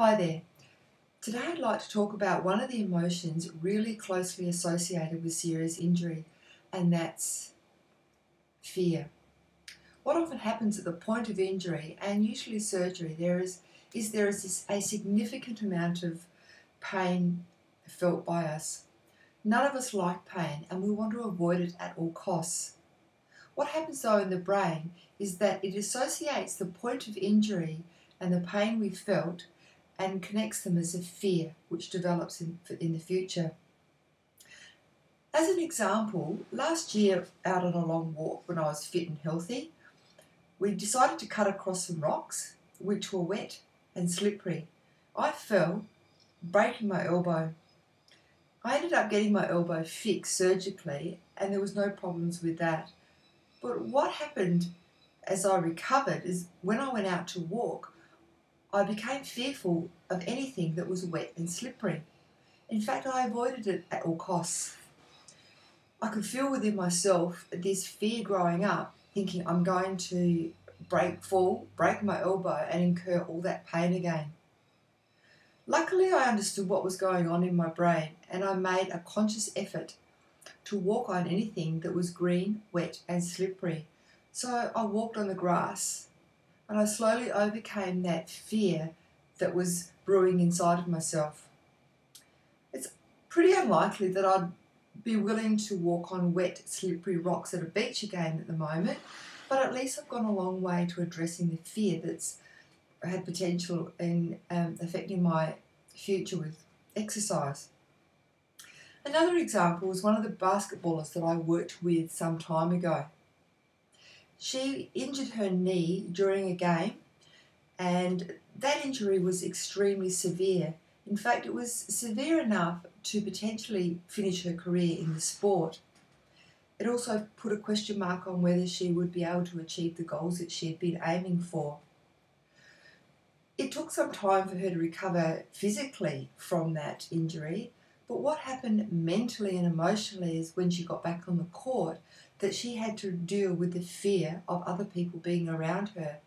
Hi there. Today I'd like to talk about one of the emotions really closely associated with serious injury, and that's fear. What often happens at the point of injury, and usually surgery, there is a significant amount of pain felt by us. None of us like pain, and we want to avoid it at all costs. What happens though in the brain is that it associates the point of injury and the pain we felt and connects them as a fear which develops in the future. As an example, last year out on a long walk when I was fit and healthy, we decided to cut across some rocks which were wet and slippery. I fell, breaking my elbow. I ended up getting my elbow fixed surgically and there was no problems with that. But what happened as I recovered is when I went out to walk, I became fearful of anything that was wet and slippery. In fact, I avoided it at all costs. I could feel within myself this fear growing up, thinking I'm going to break my elbow and incur all that pain again. Luckily, I understood what was going on in my brain and I made a conscious effort to walk on anything that was green, wet and slippery. So I walked on the grass and I slowly overcame that fear that was brewing inside of myself. It's pretty unlikely that I'd be willing to walk on wet, slippery rocks at a beach again at the moment, but at least I've gone a long way to addressing the fear that's had potential in affecting my future with exercise. Another example was one of the basketballers that I worked with some time ago. She injured her knee during a game, and that injury was extremely severe. In fact, it was severe enough to potentially finish her career in the sport. It also put a question mark on whether she would be able to achieve the goals that she had been aiming for. It took some time for her to recover physically from that injury, but what happened mentally and emotionally is when she got back on the court that she had to deal with the fear of other people being around her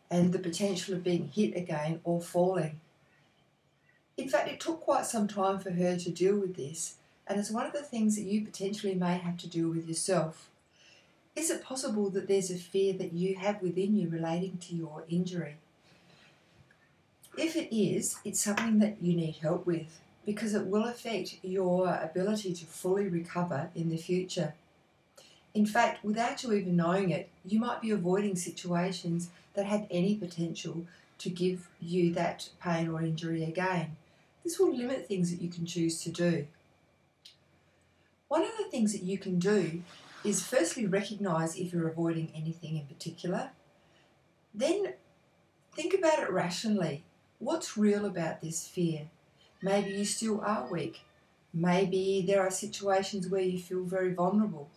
and the potential of being hit again or falling. In fact, it took quite some time for her to deal with this, and it's one of the things that you potentially may have to deal with yourself. Is it possible that there's a fear that you have within you relating to your injury? If it is, it's something that you need help with because it will affect your ability to fully recover in the future. In fact, without you even knowing it, you might be avoiding situations that have any potential to give you that pain or injury again. This will limit things that you can choose to do. One of the things that you can do is firstly recognise if you're avoiding anything in particular. Then think about it rationally. What's real about this fear? Maybe you still are weak. Maybe there are situations where you feel very vulnerable.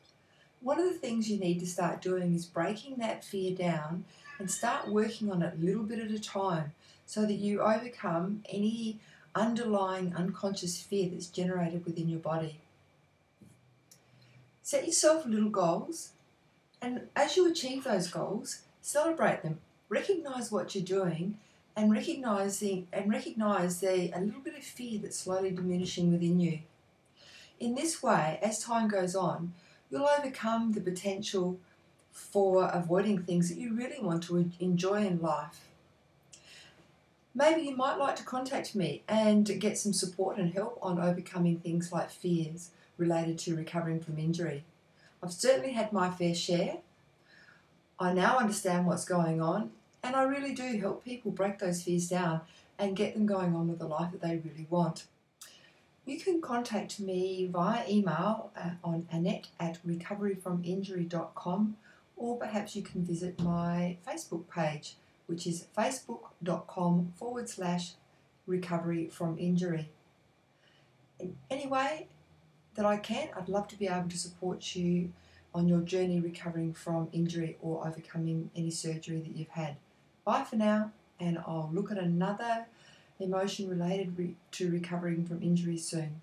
One of the things you need to start doing is breaking that fear down and start working on it a little bit at a time so that you overcome any underlying unconscious fear that's generated within your body. Set yourself little goals, and as you achieve those goals, celebrate them. Recognise what you're doing and recognise a little bit of fear that's slowly diminishing within you. In this way, as time goes on, you'll overcome the potential for avoiding things that you really want to enjoy in life. Maybe you might like to contact me and get some support and help on overcoming things like fears related to recovering from injury. I've certainly had my fair share. I now understand what's going on, and I really do help people break those fears down and get them going on with the life that they really want. You can contact me via email on annette@recoveryfrominjury.com, or perhaps you can visit my Facebook page, which is facebook.com/recoveryfrominjury. Any way that I can, I'd love to be able to support you on your journey recovering from injury or overcoming any surgery that you've had. Bye for now, and I'll look at another emotion related to recovering from injury soon.